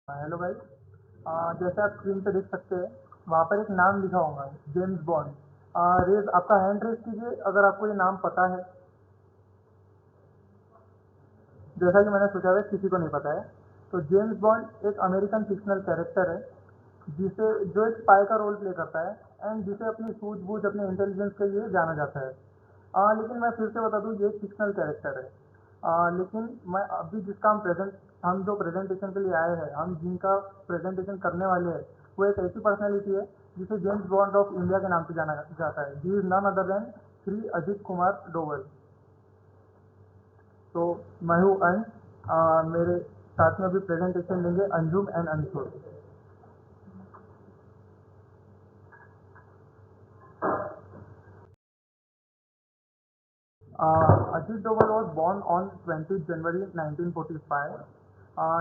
Hello guys. जैसे आप screen पे देख सकते हैं, वहाँ पर एक नाम लिखा होगा, जेम्स बॉन्ड। रेज आपका हैंड रेज कीजिए अगर आपको ये नाम पता है। जैसा कि मैंने सोचा था किसी को नहीं पता है। तो जेम्स बॉन्ड एक अमेरिकन फिक्शनल कैरेक्टर है, जिसे जो एक स्पाई का रोल प्ले करता है एंड जिसे अपनी सूझबूझ अपने इंटेलिजेंस के लिए जाना जाता है। लेकिन मैं फिर से बता दूं, ये एक फिक्शनल कैरेक्टर है। लेकिन मैं अभी जिसका हम जो प्रेजेंटेशन के लिए आए हैं, हम जिनका प्रेजेंटेशन करने वाले हैं, वो एक ऐसी पर्सनैलिटी है जिसे जेम्स बॉन्ड ऑफ इंडिया के नाम से जाना जाता है। He is none other than Shri Ajit Kumar Doval. तो मैं हूँ अंश। मेरे साथ में अभी प्रेजेंटेशन लेंगे Anjum and Anshul. Ajit Doval was born on 20th January 1945.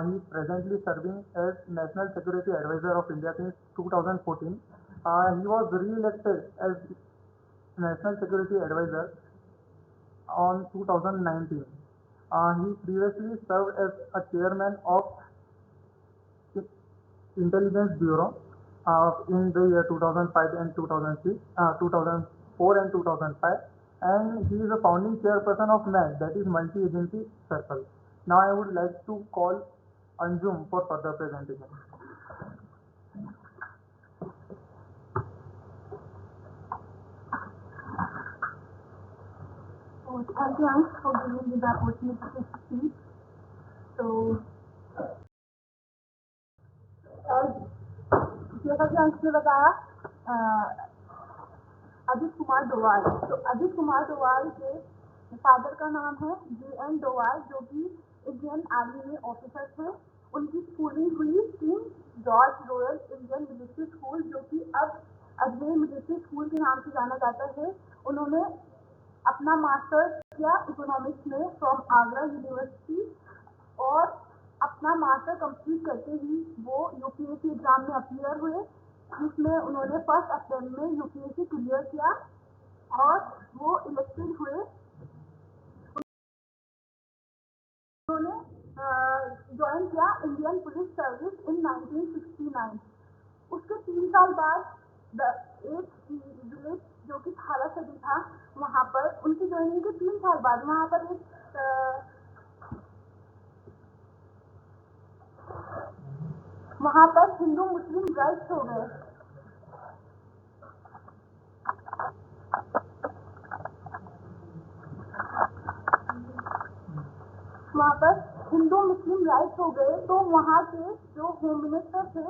He is presently serving as National Security Advisor of India since 2014. He was re-elected as National Security Advisor on 2019. He previously served as a chairman of Intelligence Bureau in the year 2005 and 2006, 2004 and 2005, and he is a founding chairperson of MAC, that is Multi-Agency Circle. Now I would like to call Anjum for further presentation. So thank you, Ansh, for giving me the opportunity to speak. So, जैसा कि अंश ने बताया, अजित कुमार डोवाल। तो अजित कुमार डोवाल के father का नाम है G.N. डोवाल, जो कि इंडियन आर्मी में ऑफिसर थे। उनकी स्कूलिंग हुई king George royal Indian military school, जो कि अब अजमेर मिलिट्री स्कूल के नाम से जाना जाता है। उन्होंने अपना मास्टर्स किया इकोनॉमिक्स में फ्रॉम आगरा यूनिवर्सिटी, और अपना मास्टर कंप्लीट करते ही वो यूपीएससी एग्जाम में अपीयर हुए, जिसमें उन्होंने फर्स्ट अटेम्प्ट में यूपीएससी क्लियर किया और वो इलेक्टेड हुए। उन्होंने ज्वाइन किया इंडियन पुलिस सर्विस इन 1969। उसके 3 साल बाद एक विलेज जो कि थाला सदी था, वहाँ पर उनकी ज्वाइनिंग के 3 साल बाद वहाँ पर हिंदू मुस्लिम राइट्स हो गए। वहाँ पर हिंदू मुस्लिम राइट्स हो गए, तो वहाँ के जो होम मिनिस्टर थे,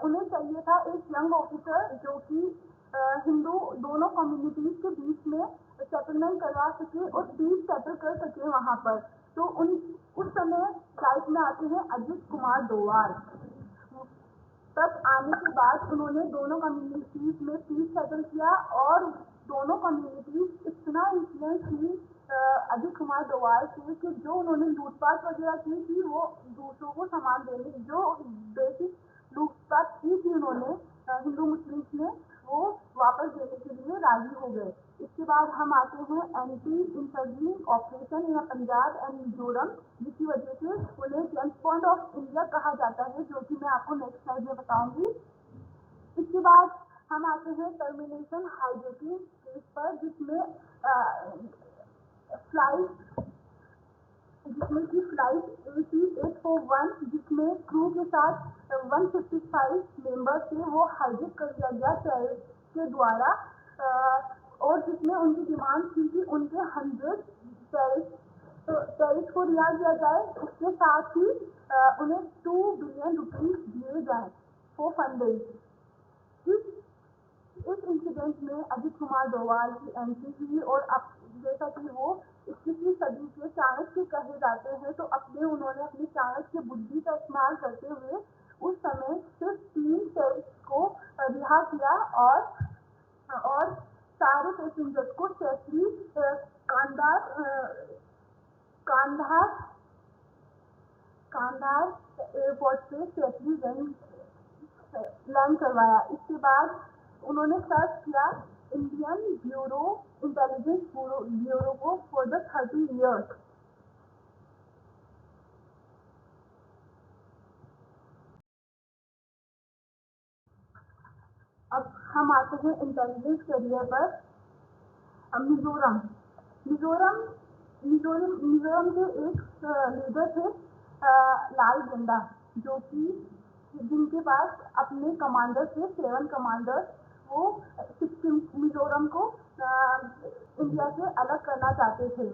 उन्हें चाहिए था एक यंग ऑफिसर जो कि हिंदू दोनों कम्युनिटीज के बीच में सेटलमेंट करवा सके और पीस सेटल कर सके वहाँ पर। तो उस समय लाइफ में आते हैं अजित कुमार डोवाल। तब आने के बाद उन्होंने दोनों कम्युनिटीज में पीस सेटल किया, और दोनों कम्युनिटीज इतना इन्फ्लुएंस हुई अजित कुमार डोवाल से कि जो उन्होंने लूटपाट वगैरह की थी, वो दूसरों को सामान देने जो बेसिक लूटपाट की थी उन्होंने हिंदू मुस्लिम्स ने, वो वापस देने के लिए राजी हो गए। इसके बाद हम आते हैं anti insurging operation in Punjab and Mizoram, जिसकी वजह से उन्हें जेम्स बॉन्ड ऑफ इंडिया कहा जाता है, जो कि मैं आपको नेक्स्ट स्लाइड में बताऊंगी। इसके बाद हम आते हैं टर्मिनेशन हाईजेकिंग केस पर, जिसमें कि फ्लाइट AC-841, जिसमें क्रू के साथ 155 मेंबर्स थे, वो हाईजेक कर दिया गया टेररिस्ट के द्वारा, और जिसमें उनकी डिमांड थी कि उनके 100 टेररिस्ट को रिहा किया जाए। उसके साथ ही उन्हें 2 बिलियन रुपीज दिए जाए फॉर फंडिंग। इस इंसिडेंट में अजित कुमार डोवाल की एंट्री हुई, और अब जैसा कि वो 21वीं सदी के चाणक्य कहे जाते हैं, तो उन्होंने अपनी चाणक्य बुद्धि का इस्तेमाल करते हुए उस समय सिर्फ 3 टेररिस्ट को रिहा किया, और सारे पैसेंजर्स को सेफली कांधार कांधार कांधार एयरपोर्ट पे सेफली लैंड करवाया। इसके बाद उन्होंने सर्च किया इंडियन इंटेलिजेंस ब्यूरो को फॉर द 30 ईयर्स। हम आते हैं इंटेलिजेंस करियर पर। मिजोरम मिजोरम मिजोरम के एक लीडर थे लाल झंडा, जो कि जिनके पास अपने कमांडर थे 7 कमांडर। वो सिक्किम मिजोरम को इंडिया से अलग करना चाहते थे।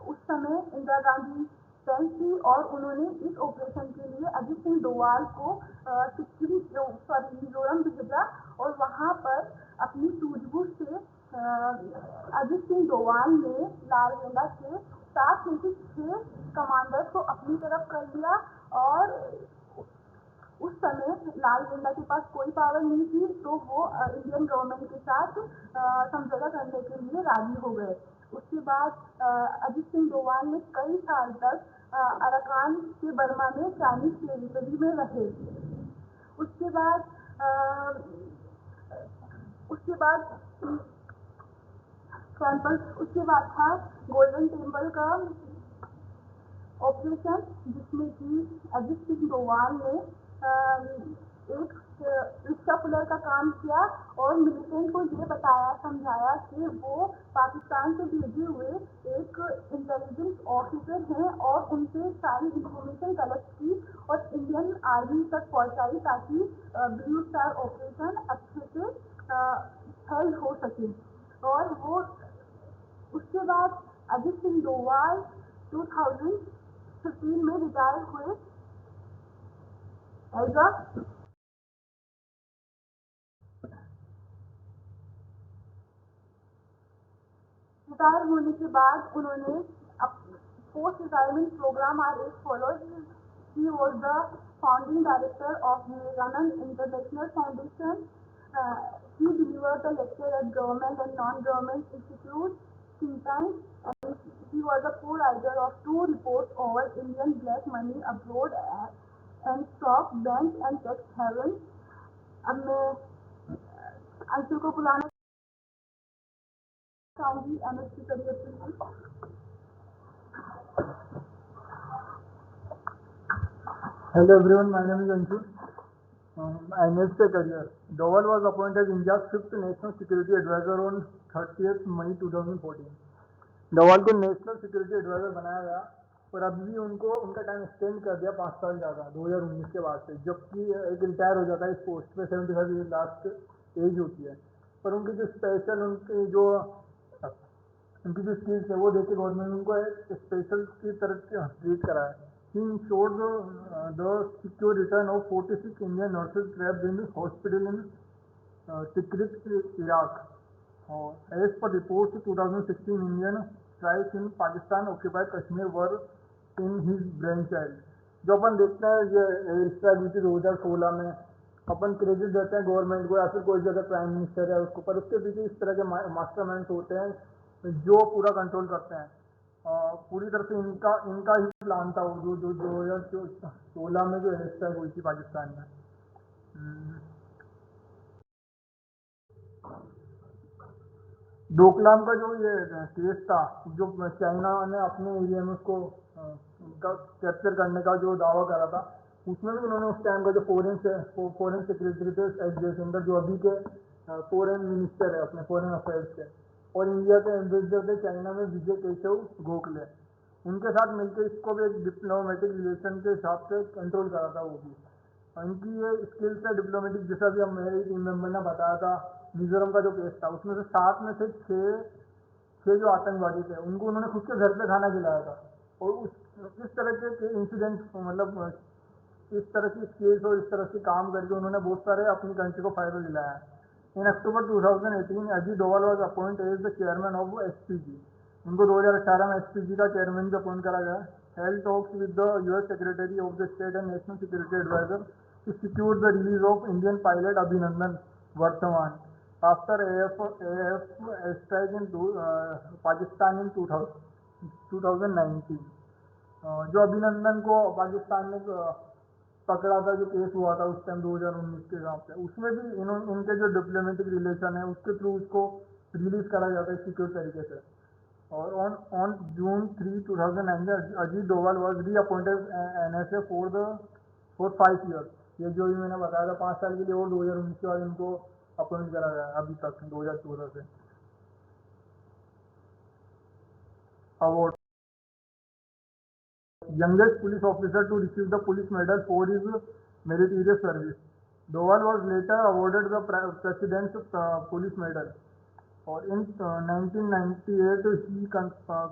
उस समय इंदिरा गांधी प्रेसिडेंट थी और उन्होंने इस ऑपरेशन के लिए अजित सिंह डोभाल को मिजोरम भेजा और वहाँ पर अपनी सूझबूझ से अजित सिंह डोभाल ने लाल झंडा के 7 में से 6 कमांडर्स को अपनी तरफ कर लिया। और उस समय लाल झंडा के पास कोई पावर नहीं थी, तो वो इंडियन गवर्नमेंट के साथ समझौता करने के लिए राजी हो गए। उसके बाद अजित सिंह डोभाल ने कई साल तक अराकान के बर्मा में चाइनीज टेरिटरी में रहे। उसके बाद था गोल्डन टेम्पल का ऑपरेशन, जिसमें कि अजित सिंह डोभाल ने एक रिक्शा पुलर का काम किया और मिलिटेंट को ये समझाया कि वो पाकिस्तान से भेजे हुए एक इंटेलिजेंस ऑफिसर हैं और उनसे सारी इंफॉर्मेशन कलेक्ट की और इंडियन आर्मी तक पहुंचाई, ताकि ब्लू स्टार ऑपरेशन अच्छे से हेल्ड हो सके। और वो उसके बाद अजित सिंह डोभाल 2015 में रिटायर हुए। रिटायर होने के बाद उन्होंने post retirement program are as followed. He was the founding director of Vivekananda international foundation. He delivered the lecture at government and non-government institutes, think tanks, and he was a co-writer of 2 reports over Indian black money abroad and stock, banks and tax havens. अब मैं अंशु को बुलाना चाहूंगी MSc career के लिए। Hello everyone, my name is Anshu. MSc career. Doval was appointed India's 5th National Security Advisor on 30th May 2014. Doval को national security adviser बनाया गया और अभी भी उनका टाइम एक्सटेंड कर दिया 5 साल ज़्यादा 2019 के बाद से, जबकि एक रिटायर हो जाता है इस पोस्ट पे 75 ईयर लास्ट एज होती है। पर उनकी जो स्पेशल उनकी जो स्किल्स है वो देख के गवर्नमेंट ने उनको एक स्पेशल की तरह ट्रीट करा है। He ensured the secure return of 46 Indian nurses trapped in the hospital in Tikrit, Iraq. As per reports, 2016 Indian strikes in Pakistan occupied Kashmir were in his brainchild. जो अपन देखते हैं ये एयर स्ट्राइक हुई थी 2016 में, अपन credit देते हैं government को या फिर कोई जगह प्राइम मिनिस्टर है उसको, पर उसके पीछे इस तरह के मास्टरमाइंड्स होते हैं जो पूरा कंट्रोल करते हैं। पूरी तरह से इनका ही प्लान था वो जो 2016 में जो एयर स्ट्राइक हुई थी पाकिस्तान में। डोकलाम का जो ये केस था, जो चाइना ने अपने एरिया में उसको कैप्चर करने का जो दावा करा था, उसमें भी उन्होंने उस टाइम का जो फॉरेन सेक्रेटरी थे एस जयशंकर, जो अभी के फॉरेन मिनिस्टर है अपने फॉरेन अफेयर्स के, और इंडिया के एम्बेसडर थे चाइना में विजय केशव गोखले, उनके साथ मिलकर इसको भी एक डिप्लोमेटिक रिलेशन के हिसाब से कंट्रोल करा था वो भी। इनकी ये स्किल्स है डिप्लोमेटिक, जैसा भी मेरे टीम मेंबर ने बताया था मिजोरम का जो केस था, उसमें से 7 में से 6 जो आतंकवादी थे उनको उन्होंने खुद के घर पे खाना खिलाया था। और इस तरह के इंसिडेंट मतलब इस तरह की स्किल्स और इस तरह से काम करके उन्होंने बहुत सारे अपनी कंट्री को फायदा दिलाया है। In October 2018 Ajit Doval was appointed as the chairman of SPG. उनको 2018 में एसपीजी का चेयरमैन भी अपॉइंट करा गया। Held talks with the US secretary of the state and national security advisor to secure the release of Indian pilot Abhinandan Varthaman after AF strike in Pakistan in 2019। जो अभिनंदन को पाकिस्तान ने पकड़ा था, जो केस हुआ था उस टाइम 2019 के हिसाब से, उसमें भी इनके जो डिप्लोमेटिक रिलेशन है उसके थ्रू उसको रिलीज करा जाता है सिक्योर तरीके से। और on June 3, 2019 Ajit Doval was री अपॉइंटेड NSA फॉर 5 years। ये जो भी मैंने बताया था 5 साल के लिए, और 2019 के बाद इनको अपॉइंट करा गया है अभी तक 2014 से। Award, youngest police officer to receive the police medal for his meritorious service. Doval was later awarded the President's Police Medal. और in 1998 he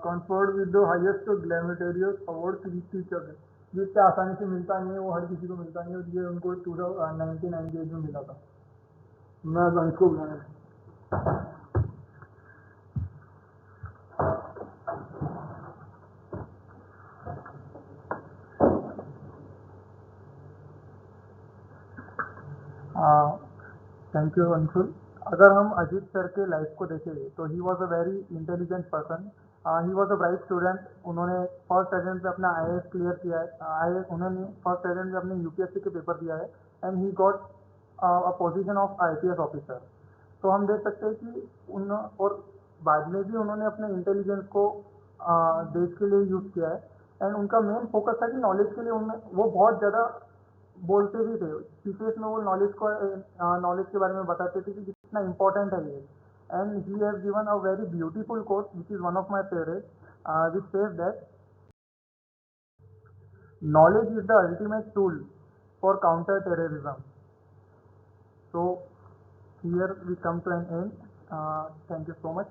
conferred with the highest meritorious award कीर्ति चक्र, जिससे आसानी से मिलता नहीं है, वो हर किसी को मिलता नहीं है, ये उनको 1998 में मिला था। मैं इसको थैंक यू अंशुल। अगर हम अजीत सर के लाइफ को देखें तो he was a very intelligent person, he was a bright student. उन्होंने फर्स्ट अटेम्प्ट पे अपना IAS क्लियर किया है, उन्होंने फर्स्ट अटेम्प्ट पे अपने UPSC के पेपर दिया है and he got a position of IPS officer. तो हम देख सकते हैं कि उन और बाद में भी उन्होंने अपने इंटेलिजेंस को देश के लिए यूज़ किया है एंड उनका मेन फोकस था कि नॉलेज के लिए वो बहुत ज़्यादा बोलते भी थे स्पीचेस में, वो नॉलेज के बारे में बताते थे कि कितना इंपॉर्टेंट है ये। And he have given a very beautiful quote which is one of my favourite, which says that knowledge is the ultimate tool for counter terrorism. So here we come to an end. Thank you so much.